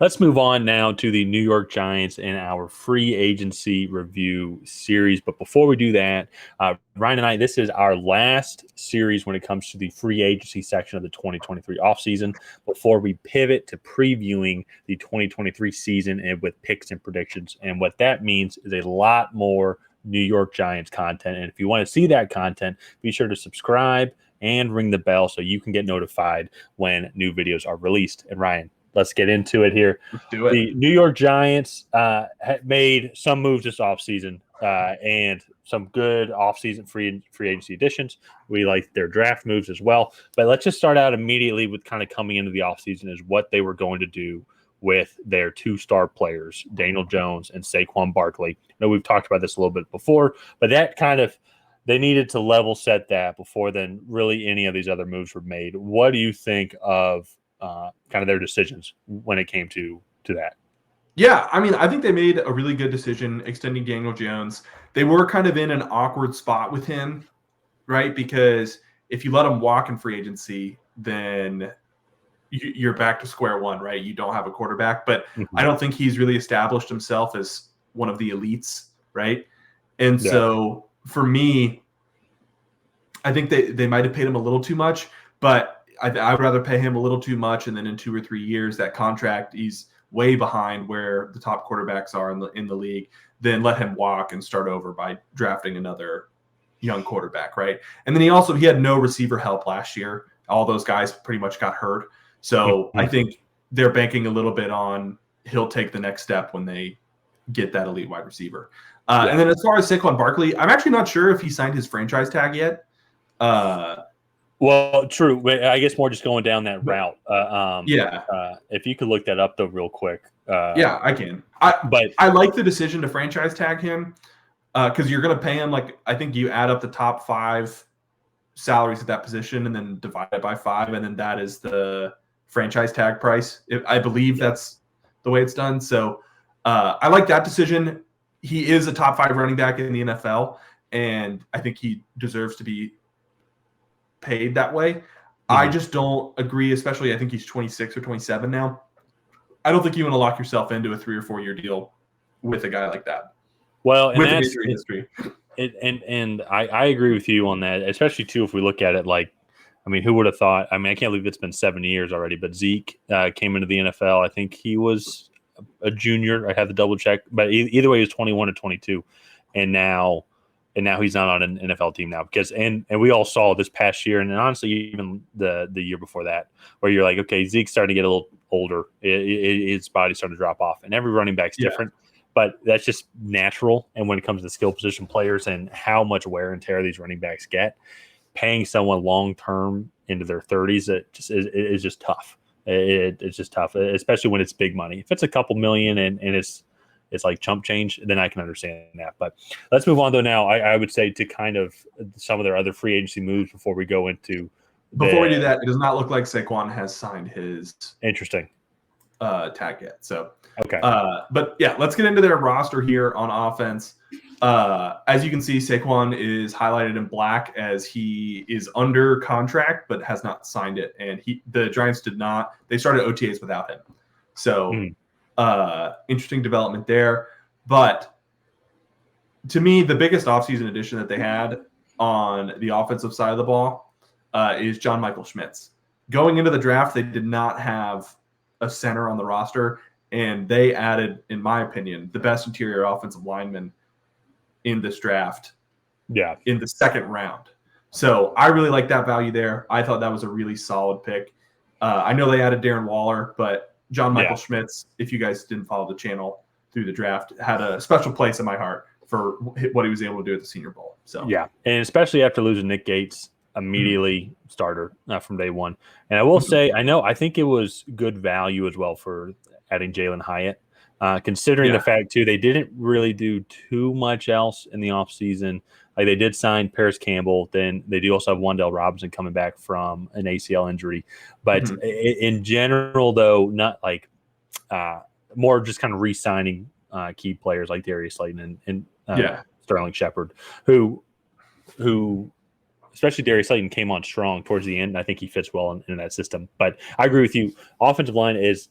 Let's move on now to the New York Giants and our free agency review series. But before we do that, Ryan and I, this is our last series when it comes to the free agency section of the 2023 offseason before we pivot to previewing the 2023 season and with picks and predictions. And what that means is a lot more New York Giants content. And if you want to see that content, be sure to subscribe and ring the bell so you can get notified when new videos are released. And Ryan, let's get into it here. Let's do it. The New York Giants made some moves this offseason and some good offseason free agency additions. We like their draft moves as well. But let's just start out immediately with kind of coming into the offseason is what they were going to do with their two-star players, Daniel Jones and Saquon Barkely. I know we've talked about this a little bit before, but that kind of they needed to level set that before then really any of these other moves were made. What do you think of kind of their decisions when it came to that? Yeah, I mean, I think they made a really good decision extending Daniel Jones. They were kind of in an awkward spot with him, right? Because if you let him walk in free agency, then you're back to square one, right? You don't have a quarterback, but I don't think he's really established himself as one of the elites, right? And so for me, I think they might have paid him a little too much, but I'd rather pay him a little too much, and then in 2 or 3 years, that contract he's way behind where the top quarterbacks are in the league, than let him walk and start over by drafting another young quarterback, right? And then he had no receiver help last year. All those guys pretty much got hurt, so I think they're banking a little bit on he'll take the next step when they get that elite wide receiver. And then as far as Saquon Barkley, I'm actually not sure if he signed his franchise tag yet. Well, true. I guess more just going down that route. If you could look that up though, real quick. Yeah, I can. I like the decision to franchise tag him because you're going to pay him like I think you add up the top 5 salaries at that position and then divide it by 5, and then that is the franchise tag price. I believe that's the way it's done. So I like that decision. He is a top 5 running back in the NFL, and I think he deserves to be paid that way. I just don't agree, especially I think he's 26 or 27 now. I don't think you want to lock yourself into a 3 or 4 year deal with a guy like that. Well, and with that's injury history. And I agree with you on that, especially too if we look at it like, I mean, who would have thought? I mean, I can't believe it's been 7 years already. But Zeke came into the NFL. I think he was a junior. I have to double check, but either way, he was 21 or 22, and now he's not on an NFL team now because and we all saw this past year and honestly even the year before that where you're like, okay, Zeke's starting to get a little older, his body's starting to drop off, and every running back's different, but that's just natural. And when it comes to skill position players and how much wear and tear these running backs get, paying someone long term into their 30s is just tough. It's just tough, especially when it's big money. If it's a couple million and it's like chump change, then I can understand that. But let's move on, though, now. I would say to kind of some of their other free agency moves before we go into Before we do that, it does not look like Saquon has signed his tag yet. So okay. But yeah, let's get into their roster here on offense. As you can see, Saquon is highlighted in black as he is under contract but has not signed it. And the Giants did not. They started OTAs without him. So interesting development there. But to me, the biggest offseason addition that they had on the offensive side of the ball is John Michael Schmitz. Going into the draft, they did not have a center on the roster, and they added, in my opinion, the best interior offensive lineman in this draft in the second round. So I really like that value there. I thought that was a really solid pick. I know they added Darren Waller, but John Michael Schmitz, if you guys didn't follow the channel through the draft, had a special place in my heart for what he was able to do at the Senior Bowl. So yeah, and especially after losing Nick Gates, immediately starter from day one. And I will say, I think it was good value as well for adding Jalen Hyatt, considering the fact, too, they didn't really do too much else in the offseason. Like they did sign Paris Campbell. Then they do also have Wan'Dale Robinson coming back from an ACL injury. But in general, though, not like more just kind of re-signing key players like Darius Slayton and Sterling Shepard, who especially Darius Slayton came on strong towards the end. And I think he fits well in that system. But I agree with you. Offensive line is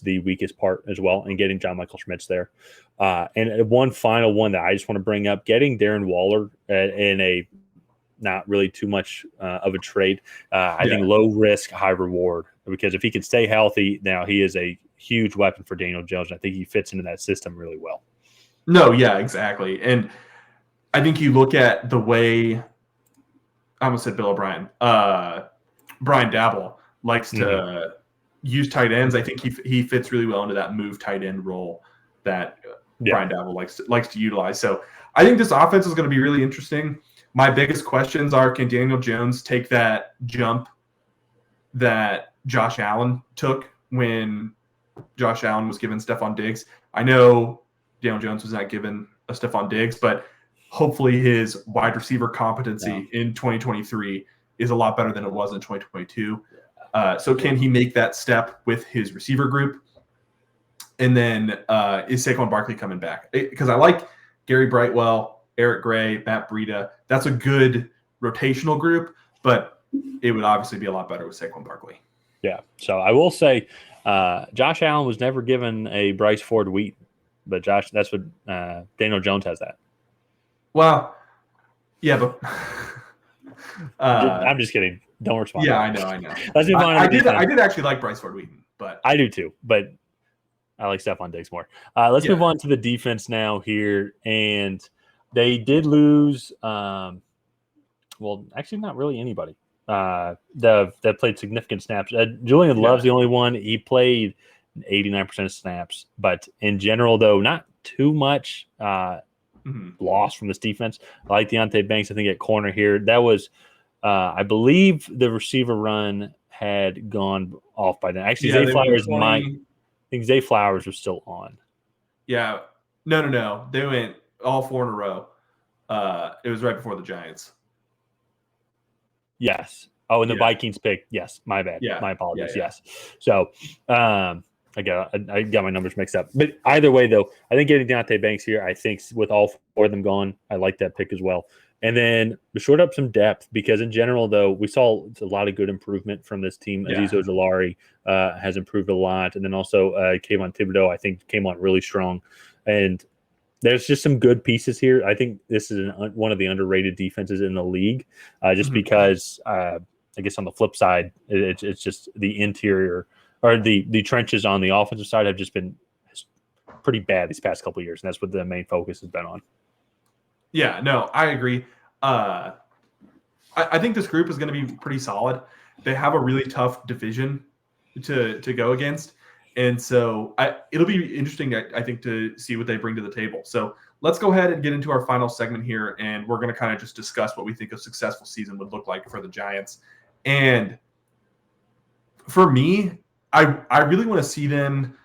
the weakest part as well, and getting John Michael Schmitz there. And one final one that I just want to bring up, getting Darren Waller in a not really too much of a trade. I think low risk, high reward, because if he can stay healthy, now he is a huge weapon for Daniel Jones. And I think he fits into that system really well. No, yeah, exactly. And I think you look at the way, I almost said Bill O'Brien, Brian Daboll likes to use tight ends. I think he fits really well into that move tight end role that Brian Daboll likes to utilize. So I think this offense is going to be really interesting. My biggest questions are, can Daniel Jones take that jump that Josh Allen took when Josh Allen was given Stephon Diggs? I know Daniel Jones was not given a Stephon Diggs, but hopefully his wide receiver competency in 2023 is a lot better than it was in 2022. So can he make that step with his receiver group? And then is Saquon Barkley coming back? Because I like Gary Brightwell, Eric Gray, Matt Breida. That's a good rotational group, but it would obviously be a lot better with Saquon Barkley. Yeah. So I will say Josh Allen was never given a Bryce Ford Wheaton, but that's what Daniel Jones has that. Well, yeah, but I'm just kidding. Don't respond. Yeah, I know. Let's move on. I did actually like Bryce Ford Wheaton, but I do too, but I like Stephon Diggs more. Let's move on to the defense now here, and they did lose. Well, actually, not really anybody that played significant snaps. Julian Love's the only one. He played 89% of snaps, but in general, though, not too much loss from this defense. I like Deonte Banks, I think, at corner here. That was, I believe, the receiver run had gone off by then. Actually, Zay Flowers I think Zay Flowers was still on. Yeah. No. They went all 4 in a row. It was right before the Giants. Yes. Oh, and the Vikings pick. Yes. My bad. Yeah. My apologies. Yeah. Yes. So I got my numbers mixed up. But either way, though, I think getting Deonte Banks here, I think with all 4 of them gone, I like that pick as well. And then we shored up some depth because in general, though, we saw a lot of good improvement from this team. Azeez Ojulari has improved a lot. And then also Kayvon Thibodeau, I think, came on really strong. And there's just some good pieces here. I think this is one of the underrated defenses in the league just because I guess on the flip side, it's just the interior or the trenches on the offensive side have just been pretty bad these past couple of years. And that's what the main focus has been on. Yeah, no, I agree. I think this group is going to be pretty solid. They have a really tough division to go against. And so it'll be interesting, I think, to see what they bring to the table. So let's go ahead and get into our final segment here, and we're going to kind of just discuss what we think a successful season would look like for the Giants. And for me, I really want to see them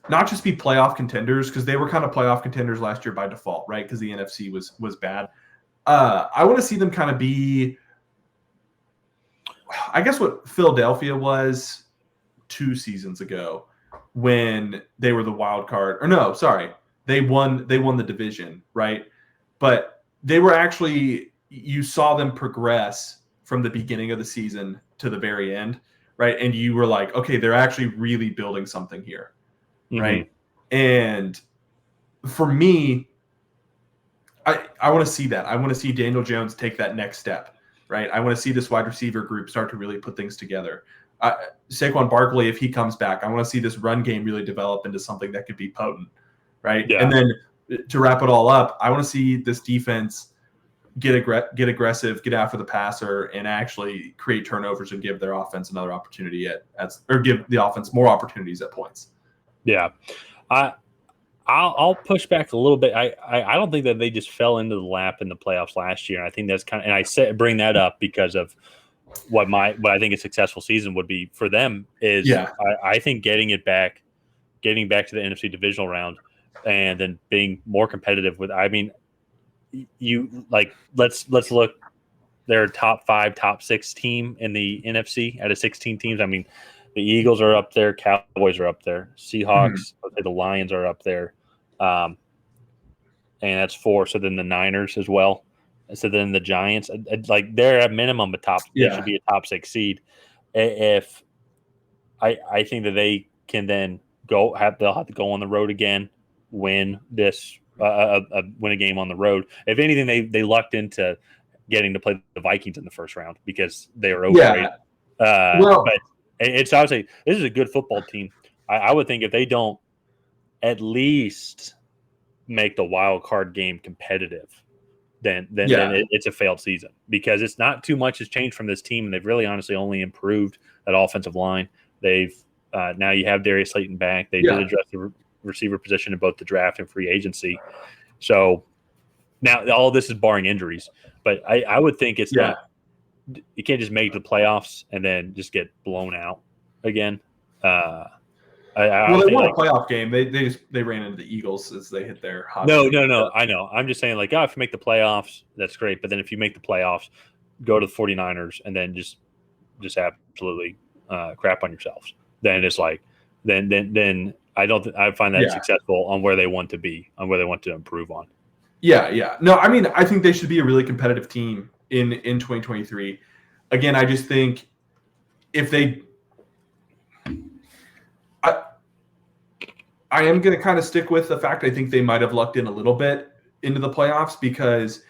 not just be playoff contenders, because they were kind of playoff contenders last year by default, right? Because the NFC was bad. I want to see them kind of be, I guess, what Philadelphia was 2 seasons ago when they were the wild card. Or no, sorry, they won the division, right? But they were actually, you saw them progress from the beginning of the season to the very end, right? And you were like, okay, they're actually really building something here. Right. And for me, I want to see that. I want to see Daniel Jones take that next step. Right. I want to see this wide receiver group start to really put things together. Saquon Barkley, if he comes back, I want to see this run game really develop into something that could be potent. Right. Yeah. And then to wrap it all up, I want to see this defense get aggressive, get after the passer, and actually create turnovers and give their offense another opportunity or give the offense more opportunities at points. Yeah, I'll push back a little bit. I don't think that they just fell into the lap in the playoffs last year. And I think that's kind of, and bring that up because of what I think a successful season would be for them is I think getting back to the NFC divisional round and then being more competitive with. I mean, let's look. They're a top 5, top 6 team in the NFC out of 16 teams. I mean. The Eagles are up there. Cowboys are up there. Seahawks, the Lions are up there. And that's 4. So then the Niners as well. So then the Giants, like they're at minimum a top. They should be a top 6 seed. If I think that they can then they'll have to go on the road again, win this, win a game on the road. If anything, they lucked into getting to play the Vikings in the first round because they were overrated. But it's obviously this is a good football team. I would think if they don't at least make the wild card game competitive, then it's a failed season because it's not too much has changed from this team, and they've really honestly only improved that offensive line. They've now you have Darius Slayton back. They did address the receiver position in both the draft and free agency. So now all this is barring injuries, but I would think it's not. You can't just make the playoffs and then just get blown out again. They won a playoff game. They ran into the Eagles as they hit their hot. No. I know. I'm just saying, like, if you make the playoffs, that's great. But then if you make the playoffs, go to the 49ers and then just absolutely crap on yourselves. Then it's like, then I find that successful on where they want to be, on where they want to improve on. Yeah. No, I mean, I think they should be a really competitive team in 2023. Again, I just think if they I am going to kind of stick with the fact I think they might have lucked in a little bit into the playoffs because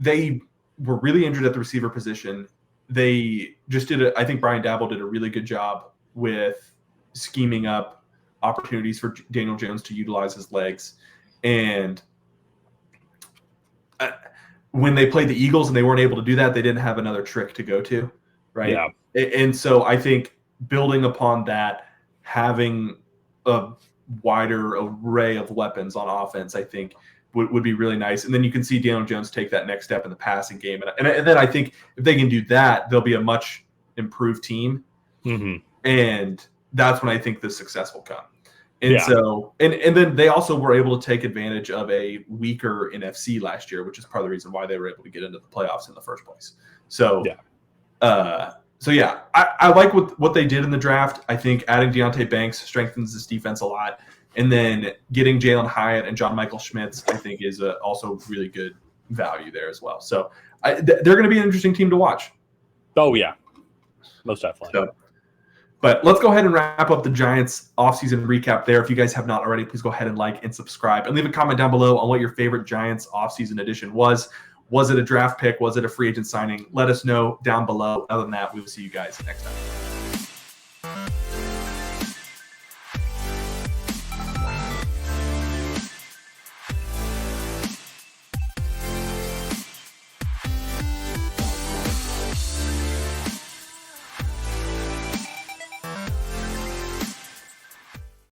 they were really injured at the receiver position. They just I think Brian Daboll did a really good job with scheming up opportunities for Daniel Jones to utilize his legs. And when they played the Eagles and they weren't able to do that, they didn't have another trick to go to, right? Yeah. And so I think building upon that, having a wider array of weapons on offense, I think would be really nice. And then you can see Daniel Jones take that next step in the passing game. And then I think if they can do that, they'll be a much improved team. Mm-hmm. And that's when I think the success will come. And so, and then they also were able to take advantage of a weaker NFC last year, which is part of the reason why they were able to get into the playoffs in the first place. So, I like what they did in the draft. I think adding Deonte Banks strengthens this defense a lot. And then getting Jalen Hyatt and John Michael Schmitz, I think, is also really good value there as well. So they're going to be an interesting team to watch. Oh, yeah. Most definitely. But let's go ahead and wrap up the Giants offseason recap there. If you guys have not already, please go ahead and like and subscribe. And leave a comment down below on what your favorite Giants offseason edition was. Was it a draft pick? Was it a free agent signing? Let us know down below. Other than that, we will see you guys next time.